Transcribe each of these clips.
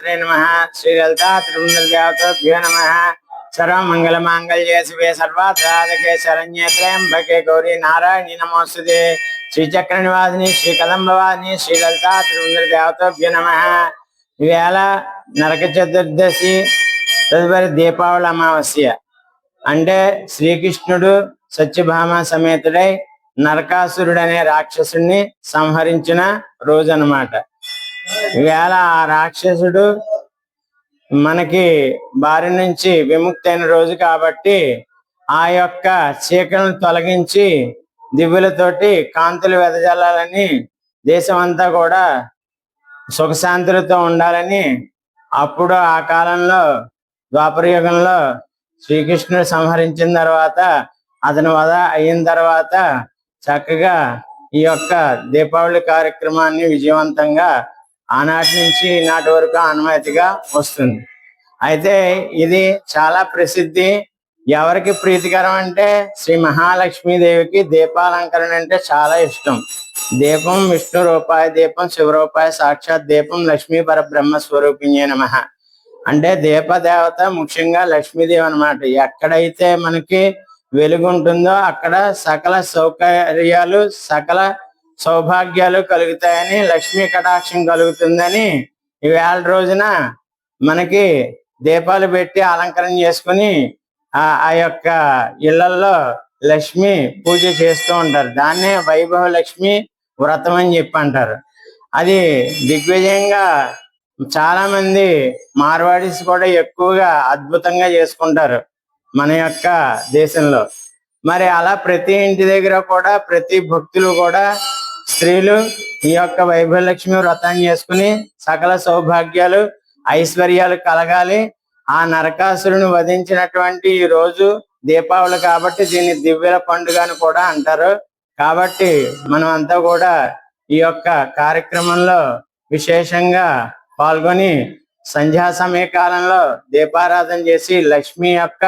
महामात्रे नमः श्री ललिता त्रिपुरदेवताभ्यो नमः सर्वमंगल मांगल्ये शिवे सर्वार्थसाधके शरण्ये त्र्यंबके गौरी नारायणी नमोस्तुते श्री चक्र निवासिनी श्री कदम्बवासिनी श्री ललिता त्रिपुरदेवताभ्यो नमः इवेళ నరక చతుర్దశి తదుపరి దీపావళి అమావాస్య అంటే శ్రీకృష్ణుడు సత్యభామ సమేతుడై నరకాసురుడు అనే రాక్షసుడిని సంహరించిన రోజు అన్నమాట. ఈవేళ ఆ రాక్షసుడు మనకి బారి నుంచి విముక్తైన రోజు కాబట్టి ఆ యొక్క చీకలను తొలగించి దివ్యులతోటి కాంతులు వెదజల్లాలని, దేశమంతా కూడా సుఖశాంతులతో ఉండాలని అప్పుడు ఆ కాలంలో ద్వాపర యుగంలో శ్రీకృష్ణుడు సంహరించిన తర్వాత అతని వధ అయిన తర్వాత చక్కగా ఈ యొక్క దీపావళి కార్యక్రమాన్ని విజయవంతంగా ఆనాటి నుంచి ఈనాటి వరకు ఆనవాయితీగా వస్తుంది. అయితే ఇది చాలా ప్రసిద్ధి. ఎవరికి ప్రీతికరం అంటే శ్రీ మహాలక్ష్మీదేవికి దీపాలంకరణ అంటే చాలా ఇష్టం. దీపం విష్ణు రూపాయ దీపం శివరూపాయ సాక్షాత్ దీపం లక్ష్మీ పరబ్రహ్మ స్వరూపిణ్యే నమః అంటే దీపదేవత ముఖ్యంగా లక్ష్మీదేవి అన్నమాట. ఎక్కడైతే మనకి వెలుగుంటుందో అక్కడ సకల సౌకర్యాలు సకల సౌభాగ్యాలు కలుగుతాయని, లక్ష్మీ కటాక్షం కలుగుతుందని ఈవేళ రోజున మనకి దీపాలు పెట్టి అలంకరణ చేసుకుని ఆ యొక్క ఇళ్లలో లక్ష్మి పూజ చేస్తూ ఉంటారు. దాన్నే వైభవ లక్ష్మి వ్రతం అని చెప్పి అంటారు. అది దిగ్విజయంగా చాలా మంది మార్వాడీస్ కూడా ఎక్కువగా అద్భుతంగా చేసుకుంటారు మన యొక్క దేశంలో. మరి అలా ప్రతి ఇంటి దగ్గర కూడా ప్రతి భక్తులు కూడా స్త్రీలు ఈ యొక్క వైభవలక్ష్మి వ్రతాన్ని చేసుకుని సకల సౌభాగ్యాలు ఐశ్వర్యాలు కలగాలి. ఆ నరకాసురుని వధించినటువంటి ఈ రోజు దీపావళి కాబట్టి దీన్ని దివ్యల పండుగ అని కూడా అంటారు. కాబట్టి మనం అంతా కూడా ఈ యొక్క కార్యక్రమంలో విశేషంగా పాల్గొని సంధ్యా సమయ కాలంలో దీపారాధన చేసి లక్ష్మి యొక్క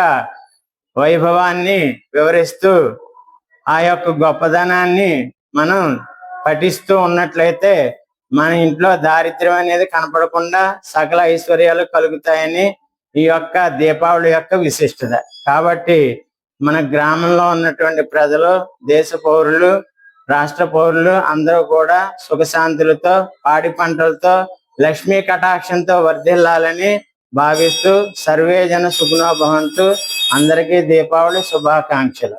వైభవాన్ని వివరిస్తూ ఆ యొక్క గొప్పదనాన్ని మనం పఠిస్తూ ఉన్నట్లయితే మన ఇంట్లో దారిద్ర్యం అనేది కనపడకుండా సకల ఐశ్వర్యాలు కలుగుతాయని ఈ యొక్క దీపావళి యొక్క విశిష్టత. కాబట్టి మన గ్రామంలో ఉన్నటువంటి ప్రజలు, దేశ పౌరులు, రాష్ట్ర పౌరులు అందరూ కూడా సుఖశాంతులతో పాడి పంటలతో లక్ష్మీ కటాక్షంతో వర్ధిల్లాలని భావిస్తూ సర్వే జన సుఖనో భవంతు. అందరికీ దీపావళి శుభాకాంక్షలు.